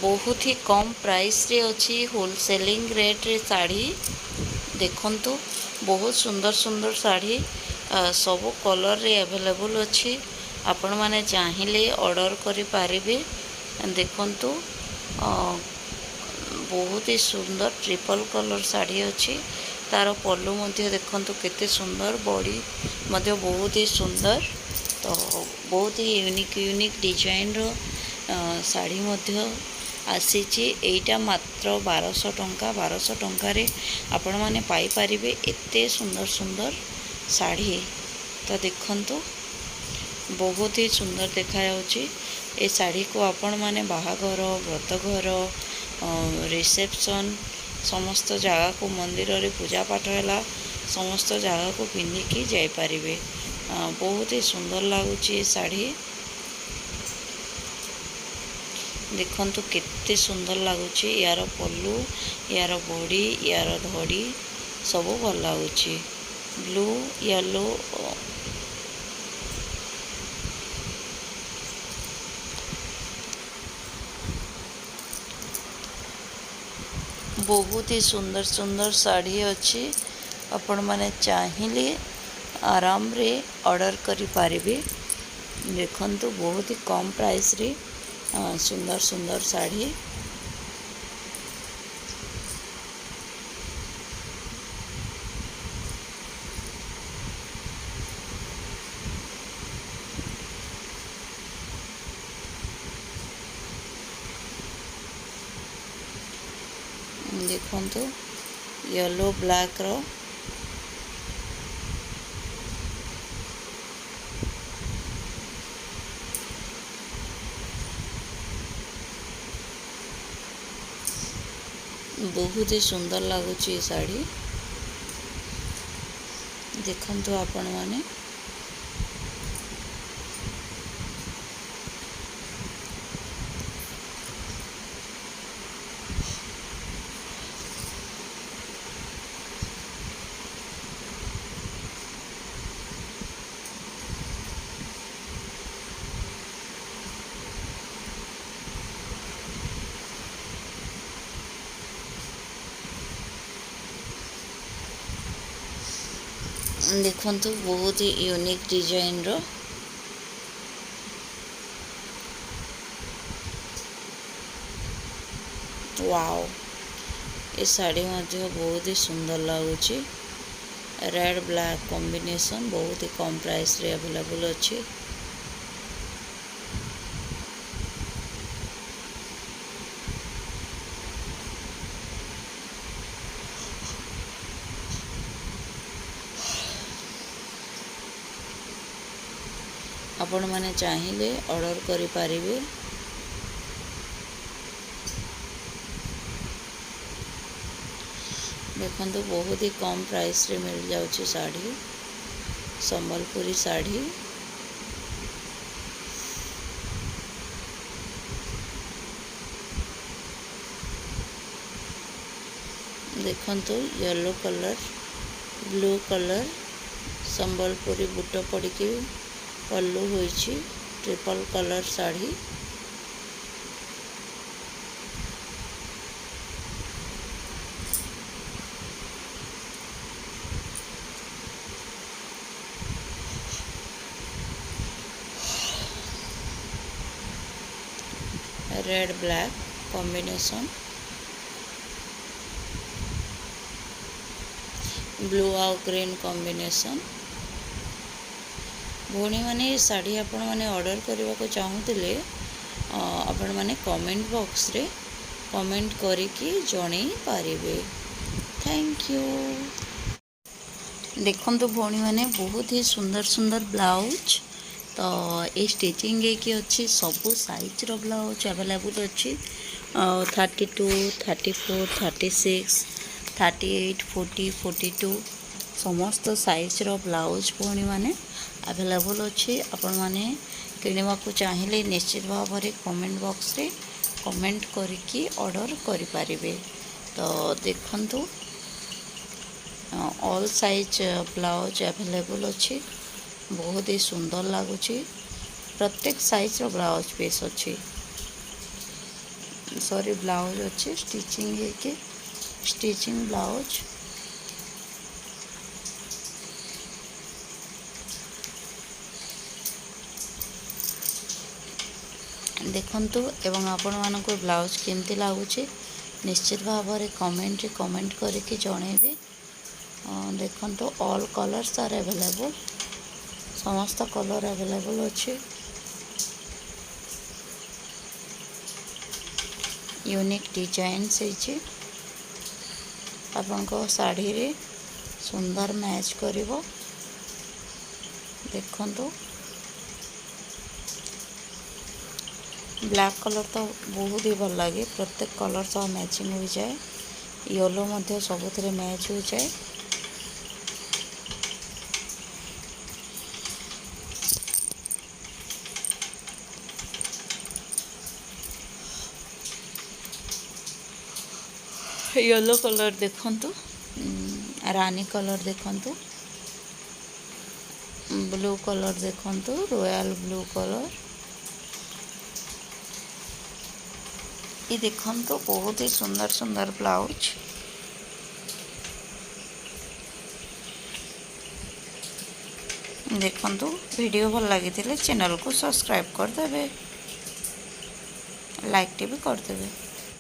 बहुत ही कम प्राइस रे अच्छी होलसेलिंग रेट रे साड़ी देखंतु बहुत सुंदर सुंदर साड़ी सब कलर रे अवेलेबल अच्छी आपण माने चाहिए ऑर्डर करि पारिबे। देखंतु बहुत ही सुंदर ट्रिपल कलर साड़ी अच्छी तार पल्लू मध्य देखंतु केते सुंदर बॉडी मध्य बहुत ही सुंदर। तो बहुत ही यूनिक यूनिक डिजाइन रो साड़ी मध्य आसीची। एटा मात्र 1200 टंका 1200 टंका रे आपण माने पाई परिबे एते सुंदर सुंदर साड़ी। तो देखंतु बहुत ही सुंदर देखा जाउची। ए साड़ी को आपण माने बाहाघर व्रतघर रिसेप्शन समस्त जगह को मंदिर रे पूजा पाठ है समस्त जगह को पिंधिकी जाई परिबे। बहुत ही सुंदर लगुची साड़ी देखंतु केते सुंदर लगुची। यार पल्लू यार बॉडी यार धड़ी सब भल लगुची। ब्लू येलो बहुत ही सुंदर सुंदर साड़ी अच्छी आपण माने चाहिए आराम रे ऑर्डर करि पारिबे। देखंतु बहुत ही कम प्राइस रे सुंदर सुंदर साड़ी। देखंतु येलो ब्लैक रो बहुत ही सुंदर लगुची साड़ी। देखंतु आपण माने देखंतु बहुत ही यूनिक डिजाइन रो वाओ। ये साड़ी मध्य बहुत ही सुंदर लगुची। रेड ब्लैक कॉम्बिनेशन बहुत ही कम प्राइस रे अवेलेबल अच्छी। आपण माने चाहिए ऑर्डर करि पारिबे। देखंतु बहुत ही कम प्राइस रे मिल जाउची साड़ी संबलपुरी साड़ी। देखंतु yellow colour blue colour Sambalpuri बूट पड़की पल्लू होइची triple colour sari. Red black combination blue आउ ग्रीन कॉम्बिनेशन। भौणी मैंने ये साड़ी आपण मैंने ऑर्डर करने को चाहूले आपण मैंने कमेंट बॉक्स रे कमेंट करिकी जणई पारिबे। Thank you. देखंतु भौणी मैंने बहुत ही सुंदर सुंदर ब्लाउज तो ये स्टिचिंग की अच्छी सबू साइज रो ब्लाउज अवेलेबल अच्छी 32 34 36 38 40 42 समस्त साइज रो ब्लाउज भौणी मैंने अवेलेबल अच्छी। आपण माने किणवा को चाहिए निश्चित भाव में कमेंट बॉक्स रे कमेंट करिकी ऑर्डर करि पारिबे। तो देखंतु ऑल साइज ब्लाउज अवेलेबल अच्छी बहुत ही सुंदर लगुच प्रत्येक साइज रो ब्लाउज पीस अच्छी। सॉरी ब्लाउज अच्छे स्टिचिंग है स्टिचिंग ब्लाउज देखंतु एवं आपण मानको ब्लाउज केमती लगुच निश्चित भाव में कमेंट करके जनइबे। देखंतु ऑल कलर्स आर अवेलेबल समस्त कलर अवेलेबल अच्छे यूनिक डिजाइन से आपनको साड़ी रे सुंदर मैच करिवो। देखंतु ब्लैक कलर तो बहुत ही भल लगे प्रत्येक कलर सह मैचिंग हो जाए येलो मध्य सबुथिरे मैच हो जाए। येलो कलर देखंतु रानी कलर देखंतु ब्लू कलर देखंतु रॉयल ब्लू कलर ये देखंतु बहुत ही सुंदर सुंदर ब्लाउज। देखंतु वीडियो भल लगी चैनल को सब्सक्राइब करदे लाइक भी करदे।